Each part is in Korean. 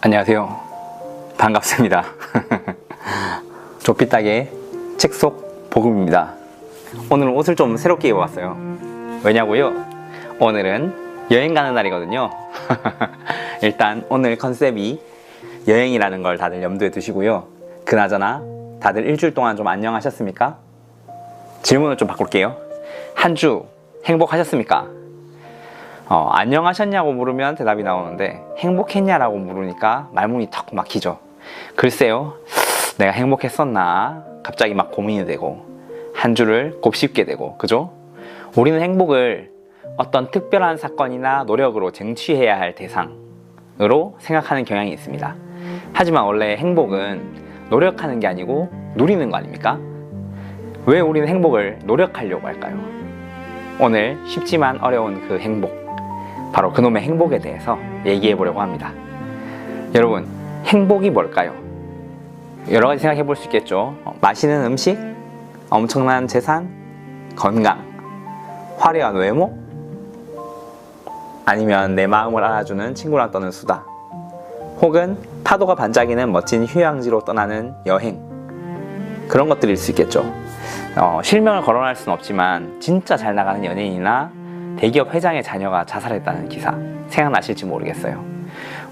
안녕하세요. 반갑습니다. 조피딱의 책 속 복음입니다. 오늘은 옷을 좀 새롭게 입어봤어요. 왜냐고요? 오늘은 여행 가는 날이거든요. 일단 오늘 컨셉이 여행이라는 걸 다들 염두에 두시고요. 그나저나 다들 일주일 동안 좀 안녕하셨습니까? 질문을 좀 바꿀게요. 한 주 행복하셨습니까? 안녕하셨냐고 물으면 대답이 나오는데 행복했냐라고 물으니까 말문이 턱 막히죠. 글쎄요, 내가 행복했었나? 갑자기 막 고민이 되고 한 주를 곱씹게 되고, 그죠? 우리는 행복을 어떤 특별한 사건이나 노력으로 쟁취해야 할 대상으로 생각하는 경향이 있습니다. 하지만 원래 행복은 노력하는 게 아니고 누리는 거 아닙니까? 왜 우리는 행복을 노력하려고 할까요? 오늘 쉽지만 어려운 그 행복, 바로 그놈의 행복에 대해서 얘기해 보려고 합니다. 여러분, 행복이 뭘까요? 여러 가지 생각해 볼 수 있겠죠. 맛있는 음식, 엄청난 재산, 건강, 화려한 외모, 아니면 내 마음을 알아주는 친구랑 떠는 수다, 혹은 파도가 반짝이는 멋진 휴양지로 떠나는 여행, 그런 것들일 수 있겠죠. 실명을 거론할 수는 없지만 진짜 잘 나가는 연예인이나 대기업 회장의 자녀가 자살했다는 기사 생각나실지 모르겠어요.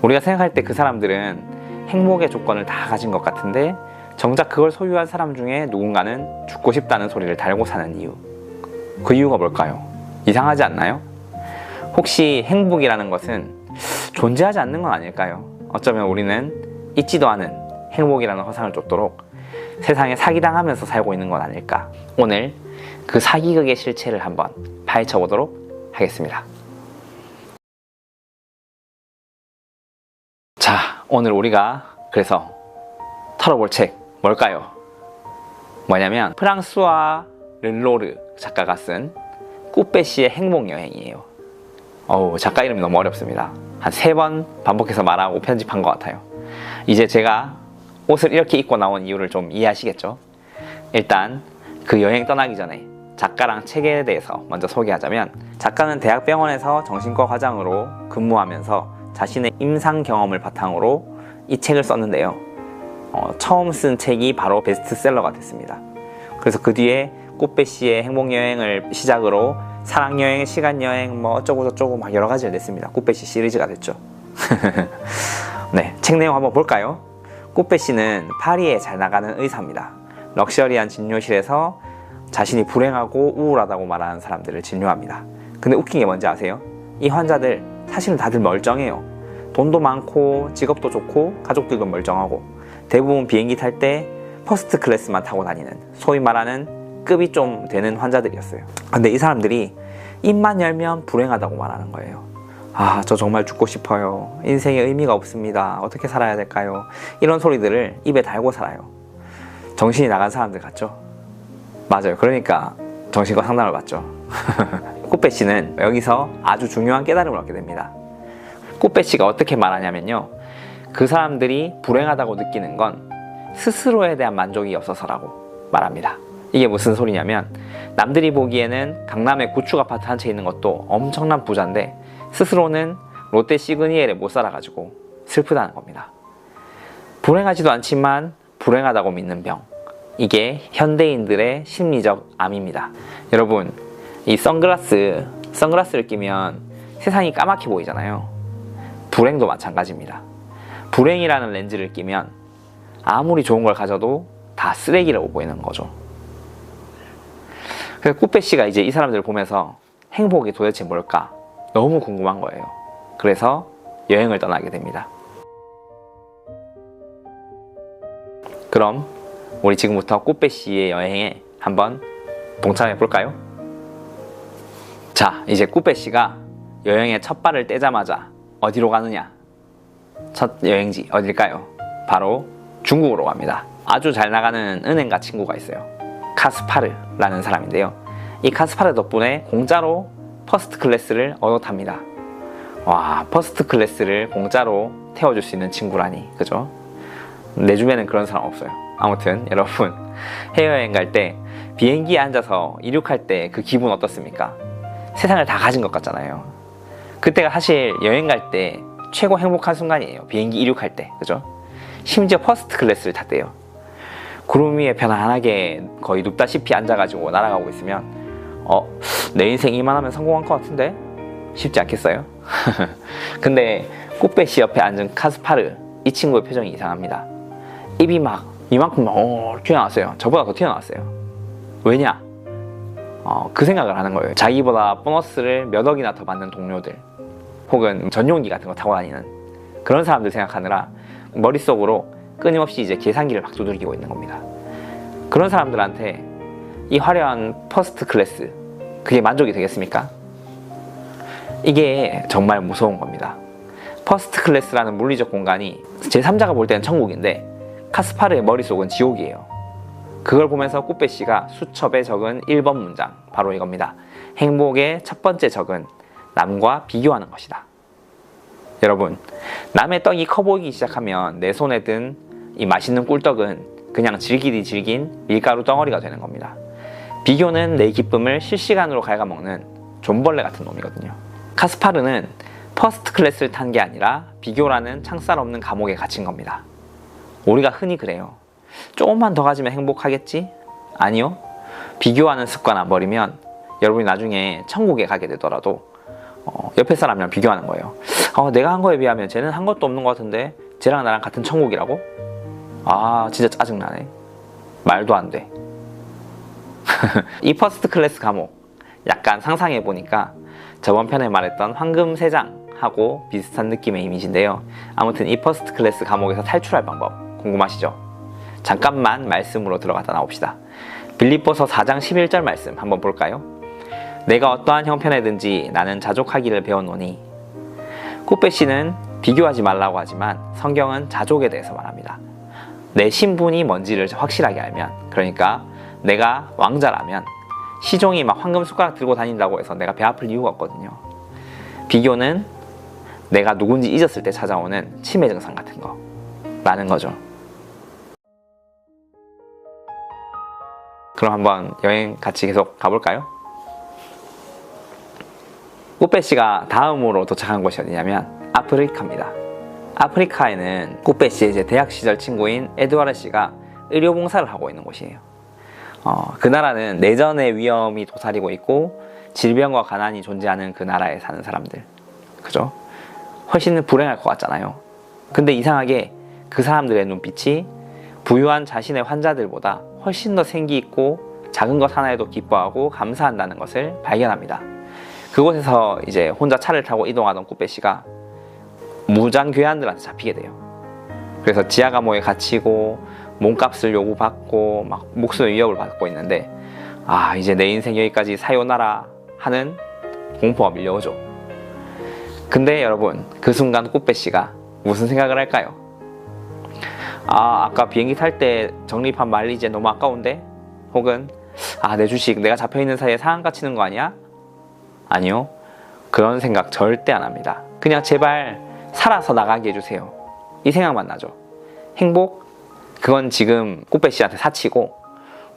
우리가 생각할 때 그 사람들은 행복의 조건을 다 가진 것 같은데 정작 그걸 소유한 사람 중에 누군가는 죽고 싶다는 소리를 달고 사는 이유, 그 이유가 뭘까요? 이상하지 않나요? 혹시 행복이라는 것은 존재하지 않는 건 아닐까요? 어쩌면 우리는 있지도 않은 행복이라는 허상을 쫓도록 세상에 사기당하면서 살고 있는 건 아닐까. 오늘 그 사기극의 실체를 한번 파헤쳐 보도록 하겠습니다. 자, 오늘 우리가 그래서 털어볼 책 뭘까요? 뭐냐면 프랑스와 르노르 작가가 쓴 꾸빼시의 행복여행이에요. 작가 이름이 너무 어렵습니다. 한 3번 반복해서 말하고 편집한 것 같아요. 이제 제가 옷을 이렇게 입고 나온 이유를 좀 이해하시겠죠? 일단 그 여행 떠나기 전에 작가랑 책에 대해서 먼저 소개하자면, 작가는 대학병원에서 정신과 과장으로 근무하면서 자신의 임상 경험을 바탕으로 이 책을 썼는데요. 처음 쓴 책이 바로 베스트셀러가 됐습니다. 그래서 그 뒤에 꾸빼시의 행복여행을 시작으로 사랑여행, 시간여행, 뭐 어쩌고저쩌고 막 여러 가지를 냈습니다. 꾸빼시 시리즈가 됐죠. 네, 책 내용 한번 볼까요? 꾸빼시는 파리에 잘 나가는 의사입니다. 럭셔리한 진료실에서 자신이 불행하고 우울하다고 말하는 사람들을 진료합니다. 근데 웃긴 게 뭔지 아세요? 이 환자들 사실은 다들 멀쩡해요. 돈도 많고 직업도 좋고 가족들도 멀쩡하고 대부분 비행기 탈 때 퍼스트 클래스만 타고 다니는, 소위 말하는 급이 좀 되는 환자들이었어요. 근데 이 사람들이 입만 열면 불행하다고 말하는 거예요. 저 정말 죽고 싶어요. 인생에 의미가 없습니다. 어떻게 살아야 될까요? 이런 소리들을 입에 달고 살아요. 정신이 나간 사람들 같죠? 맞아요. 그러니까 정신과 상담을 받죠. 꾸빼시는 여기서 아주 중요한 깨달음을 얻게 됩니다. 꾸빼시가 어떻게 말하냐면요, 그 사람들이 불행하다고 느끼는 건 스스로에 대한 만족이 없어서라고 말합니다. 이게 무슨 소리냐면, 남들이 보기에는 강남에 구축 아파트 한 채 있는 것도 엄청난 부자인데 스스로는 롯데 시그니엘에 못 살아가지고 슬프다는 겁니다. 불행하지도 않지만 불행하다고 믿는 병, 이게 현대인들의 심리적 암입니다. 여러분, 이 선글라스를 끼면 세상이 까맣게 보이잖아요. 불행도 마찬가지입니다. 불행이라는 렌즈를 끼면 아무리 좋은 걸 가져도 다 쓰레기라고 보이는 거죠. 그래서 꾸빼시가 이제 이 사람들을 보면서 행복이 도대체 뭘까 너무 궁금한 거예요. 그래서 여행을 떠나게 됩니다. 그럼 우리 지금부터 꾸빼시의 여행에 한번 동참해 볼까요? 자, 이제 꾸빼시가 여행의 첫 발을 떼자마자 어디로 가느냐? 첫 여행지 어딜까요? 바로 중국으로 갑니다. 아주 잘 나가는 은행가 친구가 있어요. 카스파르라는 사람인데요. 이 카스파르 덕분에 공짜로 퍼스트 클래스를 얻어 탑니다. 와, 퍼스트 클래스를 공짜로 태워줄 수 있는 친구라니, 그죠? 내 주변엔 그런 사람 없어요. 아무튼 여러분, 해외여행 갈 때 비행기에 앉아서 이륙할 때 그 기분 어떻습니까? 세상을 다 가진 것 같잖아요. 그때가 사실 여행 갈 때 최고 행복한 순간이에요. 비행기 이륙할 때, 그죠? 심지어 퍼스트 클래스를 탔대요. 구름 위에 편안하게 거의 눕다시피 앉아가지고 날아가고 있으면 내 인생 이만하면 성공한 것 같은데? 쉽지 않겠어요? 근데 꾸페시 옆에 앉은 카스파르, 이 친구의 표정이 이상합니다. 입이 막 이만큼 튀어나왔어요. 저보다 더 튀어나왔어요. 왜냐? 그 생각을 하는 거예요. 자기보다 보너스를 몇 억이나 더 받는 동료들, 혹은 전용기 같은 거 타고 다니는 그런 사람들 생각하느라 머릿속으로 끊임없이 이제 계산기를 막 두들기고 있는 겁니다. 그런 사람들한테 이 화려한 퍼스트 클래스, 그게 만족이 되겠습니까? 이게 정말 무서운 겁니다. 퍼스트 클래스라는 물리적 공간이 제3자가 볼 때는 천국인데 카스파르의 머릿속은 지옥이에요. 그걸 보면서 꾸페시가 수첩에 적은 1번 문장, 바로 이겁니다. 행복의 첫 번째 적은 남과 비교하는 것이다. 여러분, 남의 떡이 커 보이기 시작하면 내 손에 든 이 맛있는 꿀떡은 그냥 질기디 질긴 밀가루 덩어리가 되는 겁니다. 비교는 내 기쁨을 실시간으로 갉아먹는 존벌레 같은 놈이거든요. 카스파르는 퍼스트 클래스를 탄 게 아니라 비교라는 창살 없는 감옥에 갇힌 겁니다. 우리가 흔히 그래요. 조금만 더 가지면 행복하겠지? 아니요. 비교하는 습관 안 버리면 여러분이 나중에 천국에 가게 되더라도 옆에 사람이랑 비교하는 거예요. 내가 한 거에 비하면 쟤는 한 것도 없는 것 같은데 쟤랑 나랑 같은 천국이라고? 진짜 짜증나네. 말도 안 돼. 이 퍼스트 클래스 감옥, 약간 상상해보니까 저번 편에 말했던 황금세장하고 비슷한 느낌의 이미지인데요. 아무튼 이 퍼스트 클래스 감옥에서 탈출할 방법 궁금하시죠? 잠깐만 말씀으로 들어갔다 나옵시다. 빌립보서 4장 11절 말씀 한번 볼까요? 내가 어떠한 형편에든지 나는 자족하기를 배웠노니. 꾸페시는 비교하지 말라고 하지만 성경은 자족에 대해서 말합니다. 내 신분이 뭔지를 확실하게 알면, 그러니까 내가 왕자라면 시종이 막 황금 숟가락 들고 다닌다고 해서 내가 배 아플 이유가 없거든요. 비교는 내가 누군지 잊었을 때 찾아오는 치매 증상 같은 거 라는 거죠. 그럼 한번 여행 같이 계속 가볼까요? 꾸페시가 다음으로 도착한 곳이 어디냐면 아프리카입니다. 아프리카에는 꾸페시의 이제 대학 시절 친구인 에드와르 씨가 의료봉사를 하고 있는 곳이에요. 그 나라는 내전의 위험이 도사리고 있고 질병과 가난이 존재하는 그 나라에 사는 사람들, 그죠? 훨씬 불행할 것 같잖아요. 근데 이상하게 그 사람들의 눈빛이 부유한 자신의 환자들보다 훨씬 더 생기 있고 작은 것 하나에도 기뻐하고 감사한다는 것을 발견합니다. 그곳에서 이제 혼자 차를 타고 이동하던 꾸페시가 무장 괴한들한테 잡히게 돼요. 그래서 지하 감옥에 갇히고 몸값을 요구받고 막 목숨의 위협을 받고 있는데 이제 내 인생 여기까지 사요나라 하는 공포가 밀려오죠. 근데 여러분, 그 순간 꾸페시가 무슨 생각을 할까요? 아까 비행기 탈 때 적립한 마일리지 너무 아까운데? 혹은 내 주식 내가 잡혀있는 사이에 상한가 치는 거 아니야? 아니요. 그런 생각 절대 안 합니다. 그냥 제발 살아서 나가게 해주세요. 이 생각만 나죠. 행복? 그건 지금 꾸페시한테 사치고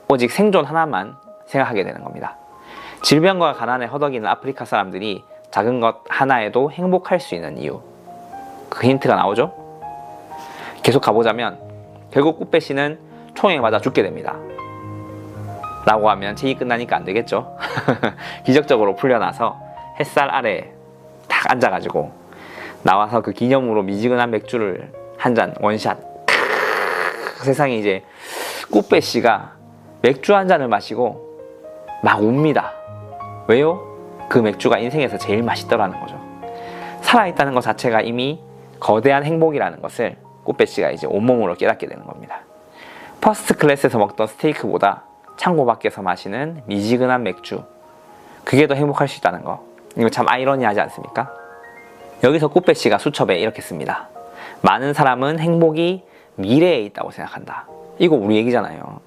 오직 생존 하나만 생각하게 되는 겁니다. 질병과 가난에 허덕이는 아프리카 사람들이 작은 것 하나에도 행복할 수 있는 이유, 그 힌트가 나오죠? 계속 가보자면 결국 꾸페시는 총에 맞아 죽게 됩니다. 라고 하면 책이 끝나니까 안 되겠죠? 기적적으로 풀려나서 햇살 아래에 딱 앉아가지고 나와서 그 기념으로 미지근한 맥주를 한 잔 원샷. 세상에 이제 꾸페시가 맥주 한 잔을 마시고 막 웁니다. 왜요? 그 맥주가 인생에서 제일 맛있더라는 거죠. 살아있다는 것 자체가 이미 거대한 행복이라는 것을 꾸페시가 이제 온몸으로 깨닫게 되는 겁니다. 퍼스트 클래스에서 먹던 스테이크보다 창고 밖에서 마시는 미지근한 맥주, 그게 더 행복할 수 있다는 거, 이거 참 아이러니하지 않습니까? 여기서 꾸페시가 수첩에 이렇게 씁니다. 많은 사람은 행복이 미래에 있다고 생각한다. 이거 우리 얘기잖아요.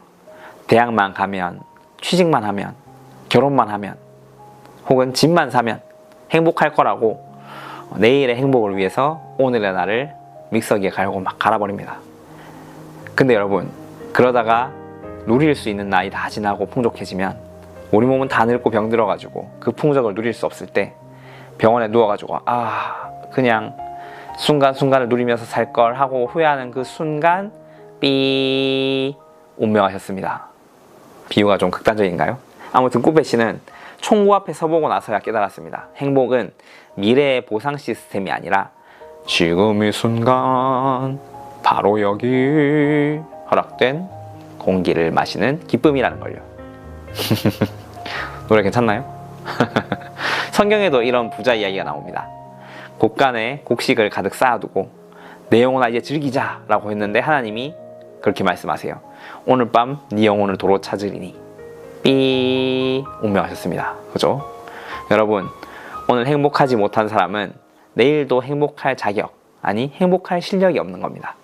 대학만 가면, 취직만 하면, 결혼만 하면, 혹은 집만 사면 행복할 거라고 내일의 행복을 위해서 오늘의 나를 믹서기에 갈고 막 갈아버립니다. 근데 여러분, 그러다가 누릴 수 있는 나이 다 지나고 풍족해지면 우리 몸은 다 늙고 병들어가지고 그 풍족을 누릴 수 없을 때 병원에 누워가지고 그냥 순간순간을 누리면서 살 걸 하고 후회하는 그 순간 삐 운명하셨습니다. 비유가 좀 극단적인가요? 아무튼 꾸베 씨는 총구 앞에 서보고 나서야 깨달았습니다. 행복은 미래의 보상 시스템이 아니라 지금 이 순간 바로 여기 허락된 공기를 마시는 기쁨이라는 걸요. 노래 괜찮나요? 성경에도 이런 부자 이야기가 나옵니다. 곡간에 곡식을 가득 쌓아두고 내 영혼아 이제 즐기자 라고 했는데 하나님이 그렇게 말씀하세요. 오늘 밤 네 영혼을 도로 찾으리니 삐 운명하셨습니다. 그죠? 여러분, 오늘 행복하지 못한 사람은 내일도 행복할 자격, 아니 행복할 실력이 없는 겁니다.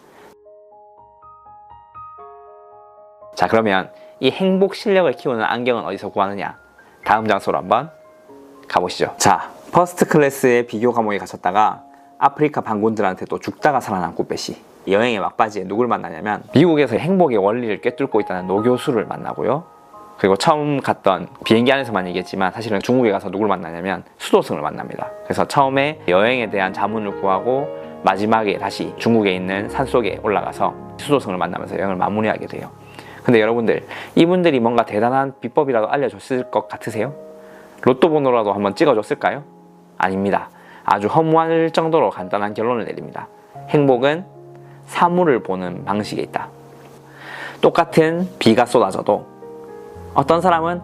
자, 그러면 이 행복 실력을 키우는 안경은 어디서 구하느냐? 다음 장소로 한번 가보시죠. 자, 퍼스트 클래스의 비교 과목에 갇혔다가 아프리카 반군들한테 또 죽다가 살아난 꾸빼 씨. 여행의 막바지에 누굴 만나냐면 미국에서 행복의 원리를 꿰뚫고 있다는 노 교수를 만나고요. 그리고 처음 갔던 비행기 안에서만 얘기했지만 사실은 중국에 가서 누굴 만나냐면 수도승을 만납니다. 그래서 처음에 여행에 대한 자문을 구하고 마지막에 다시 중국에 있는 산속에 올라가서 수도승을 만나면서 여행을 마무리하게 돼요. 근데 여러분들, 이분들이 뭔가 대단한 비법이라도 알려줬을 것 같으세요? 로또 번호라도 한번 찍어줬을까요? 아닙니다. 아주 허무할 정도로 간단한 결론을 내립니다. 행복은 사물을 보는 방식에 있다. 똑같은 비가 쏟아져도 어떤 사람은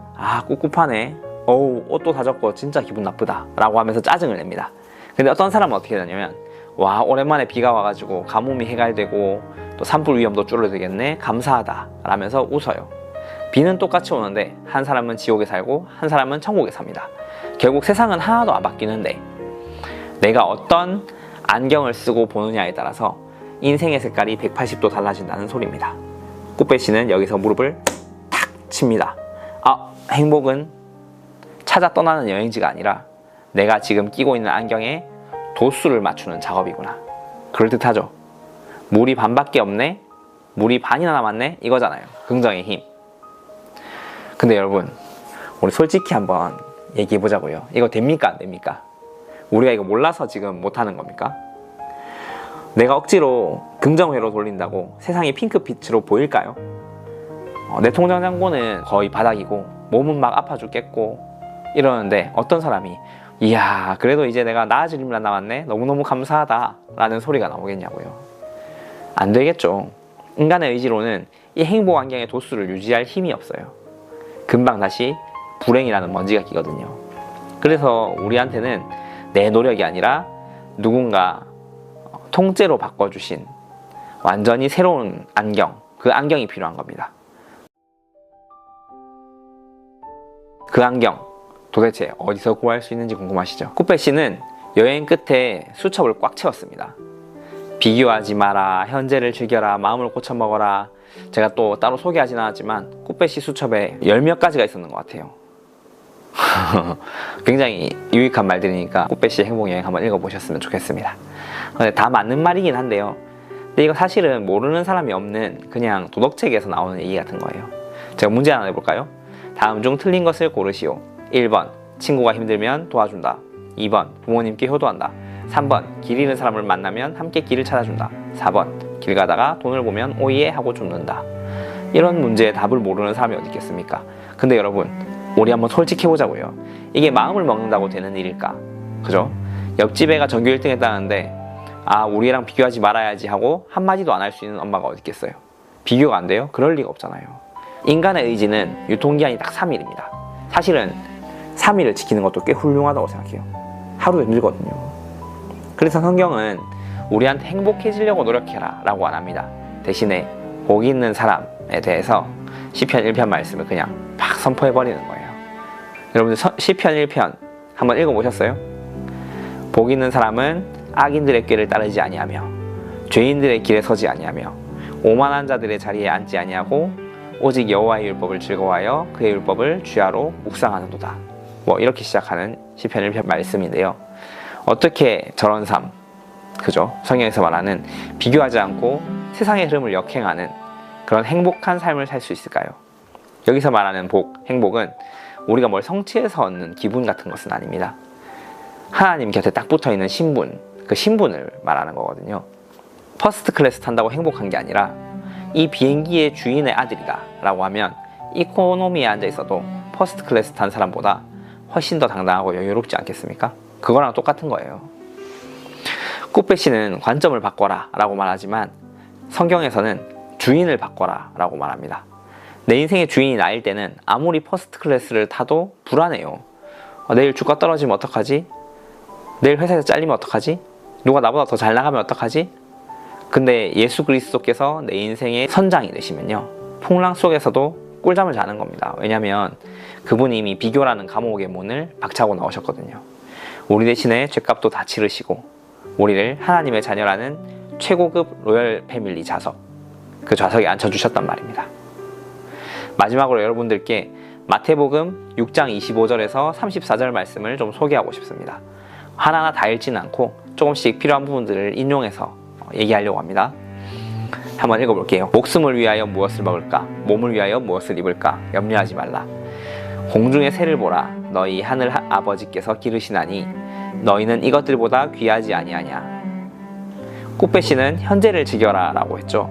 꿉꿉하네, 어우 옷도 다 젖고 진짜 기분 나쁘다 라고 하면서 짜증을 냅니다. 근데 어떤 사람은 어떻게 되냐면 와, 오랜만에 비가 와가지고 가뭄이 해갈되고 또 산불 위험도 줄어들겠네, 감사하다 라면서 웃어요. 비는 똑같이 오는데 한 사람은 지옥에 살고 한 사람은 천국에 삽니다. 결국 세상은 하나도 안 바뀌는데 내가 어떤 안경을 쓰고 보느냐에 따라서 인생의 색깔이 180도 달라진다는 소리입니다. 꾸빼 씨는 여기서 무릎을 탁 칩니다. 행복은 찾아 떠나는 여행지가 아니라 내가 지금 끼고 있는 안경에 도수를 맞추는 작업이구나. 그럴듯하죠? 물이 반밖에 없네? 물이 반이나 남았네? 이거잖아요. 긍정의 힘. 근데 여러분, 우리 솔직히 한번 얘기해보자고요. 이거 됩니까? 안 됩니까? 우리가 이거 몰라서 지금 못하는 겁니까? 내가 억지로 긍정회로 돌린다고 세상이 핑크빛으로 보일까요? 내 통장 잔고는 거의 바닥이고 몸은 막 아파 죽겠고 이러는데 어떤 사람이 이야, 그래도 이제 내가 나아질 일만 남았네, 너무너무 감사하다 라는 소리가 나오겠냐고요. 안 되겠죠. 인간의 의지로는 이 행복 안경의 도수를 유지할 힘이 없어요. 금방 다시 불행이라는 먼지가 끼거든요. 그래서 우리한테는 내 노력이 아니라 누군가 통째로 바꿔주신 완전히 새로운 안경, 그 안경이 필요한 겁니다. 그 안경 도대체 어디서 구할 수 있는지 궁금하시죠? 꾸빼 씨는 여행 끝에 수첩을 꽉 채웠습니다. 비교하지 마라, 현재를 즐겨라, 마음을 고쳐먹어라. 제가 또 따로 소개하진 않았지만 꾸빼 씨 수첩에 10몇 가지가 있었는 것 같아요. 굉장히 유익한 말들이니까 꾸빼 씨의 행복여행 한번 읽어보셨으면 좋겠습니다. 근데 다 맞는 말이긴 한데요. 근데 이거 사실은 모르는 사람이 없는 그냥 도덕책에서 나오는 얘기 같은 거예요. 제가 문제 하나 내볼까요? 다음 중 틀린 것을 고르시오. 1번 친구가 힘들면 도와준다. 2번 부모님께 효도한다. 3번 길 잃은 사람을 만나면 함께 길을 찾아준다. 4번 길 가다가 돈을 보면 오예 하고 줍는다. 이런 문제의 답을 모르는 사람이 어디 있겠습니까? 근데 여러분, 우리 한번 솔직해보자고요. 이게 마음을 먹는다고 되는 일일까? 그죠? 옆집 애가 전교 1등 했다는데 우리랑 비교하지 말아야지 하고 한마디도 안 할 수 있는 엄마가 어디 있겠어요? 비교가 안 돼요? 그럴 리가 없잖아요. 인간의 의지는 유통기한이 딱 3일입니다. 사실은 3일을 지키는 것도 꽤 훌륭하다고 생각해요. 하루도 힘들거든요. 그래서 성경은 우리한테 행복해지려고 노력해라 라고 안 합니다. 대신에 복 있는 사람에 대해서 시편 1편 말씀을 그냥 팍 선포해버리는 거예요. 여러분들 시편 1편 한번 읽어보셨어요? 복 있는 사람은 악인들의 꾀를 따르지 아니하며 죄인들의 길에 서지 아니하며 오만한 자들의 자리에 앉지 아니하고 오직 여호와의 율법을 즐거워하여 그의 율법을 주야로 묵상하는도다. 이렇게 시작하는 시편 1편 말씀인데요. 어떻게 저런 삶, 그죠? 성경에서 말하는 비교하지 않고 세상의 흐름을 역행하는 그런 행복한 삶을 살 수 있을까요? 여기서 말하는 행복은 우리가 뭘 성취해서 얻는 기분 같은 것은 아닙니다. 하나님 곁에 딱 붙어있는 신분, 그 신분을 말하는 거거든요. 퍼스트 클래스 탄다고 행복한 게 아니라 이 비행기의 주인의 아들이다 라고 하면 이코노미에 앉아 있어도 퍼스트 클래스 탄 사람보다 훨씬 더 당당하고 여유롭지 않겠습니까? 그거랑 똑같은 거예요. 꾸페 씨는 관점을 바꿔라 라고 말하지만 성경에서는 주인을 바꿔라 라고 말합니다. 내 인생의 주인이 나일 때는 아무리 퍼스트 클래스를 타도 불안해요. 내일 주가 떨어지면 어떡하지? 내일 회사에서 잘리면 어떡하지? 누가 나보다 더 잘 나가면 어떡하지? 근데 예수 그리스도께서 내 인생의 선장이 되시면요, 풍랑 속에서도 꿀잠을 자는 겁니다. 왜냐하면 그분이 이미 비교라는 감옥의 문을 박차고 나오셨거든요. 우리 대신에 죗값도 다 치르시고 우리를 하나님의 자녀라는 최고급 로열 패밀리 좌석, 그 좌석에 앉혀주셨단 말입니다. 마지막으로 여러분들께 마태복음 6장 25절에서 34절 말씀을 좀 소개하고 싶습니다. 하나하나 다 읽지는 않고 조금씩 필요한 부분들을 인용해서 얘기하려고 합니다. 한번 읽어볼게요. 목숨을 위하여 무엇을 먹을까? 몸을 위하여 무엇을 입을까? 염려하지 말라. 공중의 새를 보라. 너희 하늘 아버지께서 기르시나니 너희는 이것들보다 귀하지 아니하냐. 꾸페 씨는 현재를 즐겨라 라고 했죠.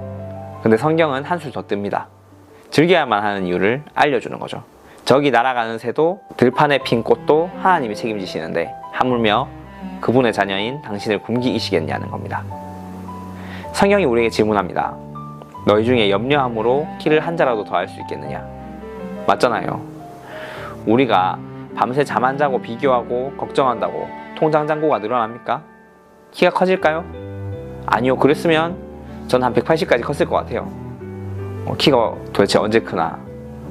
근데 성경은 한술 더 뜹니다. 즐겨야만 하는 이유를 알려주는 거죠. 저기 날아가는 새도 들판에 핀 꽃도 하나님이 책임지시는데 하물며 그분의 자녀인 당신을 굶기시겠냐는 겁니다. 성경이 우리에게 질문합니다. 너희 중에 염려함으로 키를 한 자라도 더 할 수 있겠느냐? 맞잖아요. 우리가 밤새 잠 안 자고 비교하고 걱정한다고 통장 잔고가 늘어납니까? 키가 커질까요? 아니요. 그랬으면 전 한 180까지 컸을 것 같아요. 키가 도대체 언제 크나?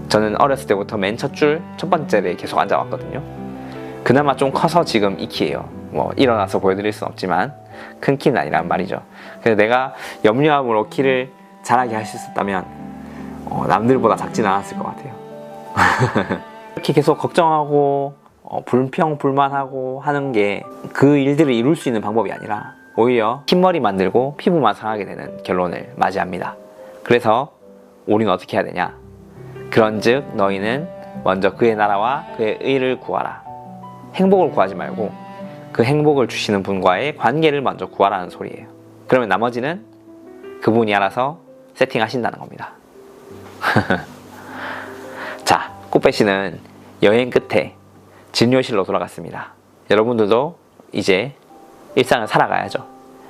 저는 어렸을 때부터 맨 첫 줄 첫 번째에 계속 앉아왔거든요. 그나마 좀 커서 지금 이 키예요. 일어나서 보여드릴 순 없지만 큰 키는 아니란 말이죠. 그래서 내가 염려함으로 키를 자라게 할 수 있었다면 남들보다 작진 않았을 것 같아요. 이렇게 계속 걱정하고 불평불만하고 하는 게 그 일들을 이룰 수 있는 방법이 아니라 오히려 흰머리 만들고 피부만 상하게 되는 결론을 맞이합니다. 그래서 우리는 어떻게 해야 되냐? 그런즉 너희는 먼저 그의 나라와 그의 의를 구하라. 행복을 구하지 말고 그 행복을 주시는 분과의 관계를 먼저 구하라는 소리예요. 그러면 나머지는 그분이 알아서 세팅하신다는 겁니다. 자, 꾸페 씨는 여행 끝에 진료실로 돌아갔습니다. 여러분들도 이제 일상을 살아가야죠.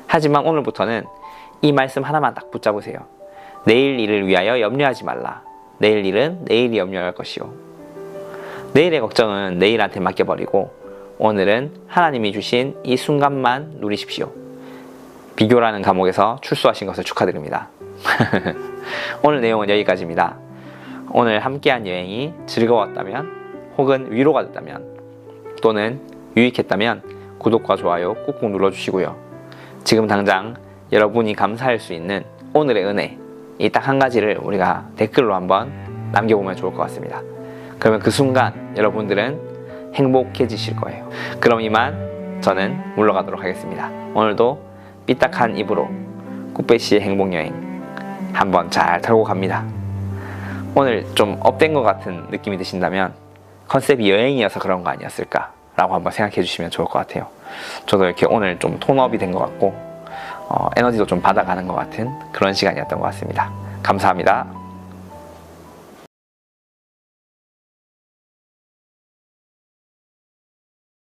하지만 오늘부터는 이 말씀 하나만 딱 붙잡으세요. 내일 일을 위하여 염려하지 말라. 내일 일은 내일이 염려할 것이요. 내일의 걱정은 내일한테 맡겨버리고 오늘은 하나님이 주신 이 순간만 누리십시오. 비교라는 감옥에서 출소하신 것을 축하드립니다. 오늘 내용은 여기까지입니다. 오늘 함께한 여행이 즐거웠다면 혹은 위로가 됐다면 또는 유익했다면 구독과 좋아요 꾹꾹 눌러주시고요. 지금 당장 여러분이 감사할 수 있는 오늘의 은혜, 이 딱 한 가지를 우리가 댓글로 한번 남겨보면 좋을 것 같습니다. 그러면 그 순간 여러분들은 행복해지실 거예요. 그럼 이만 저는 물러가도록 하겠습니다. 오늘도 삐딱한 입으로 꾸페씨의 행복여행 한번 잘 털고 갑니다. 오늘 좀 업된 것 같은 느낌이 드신다면 컨셉이 여행이어서 그런 거 아니었을까 라고 한번 생각해 주시면 좋을 것 같아요. 저도 이렇게 오늘 좀 톤업이 된 것 같고 에너지도 좀 받아가는 것 같은 그런 시간이었던 것 같습니다. 감사합니다.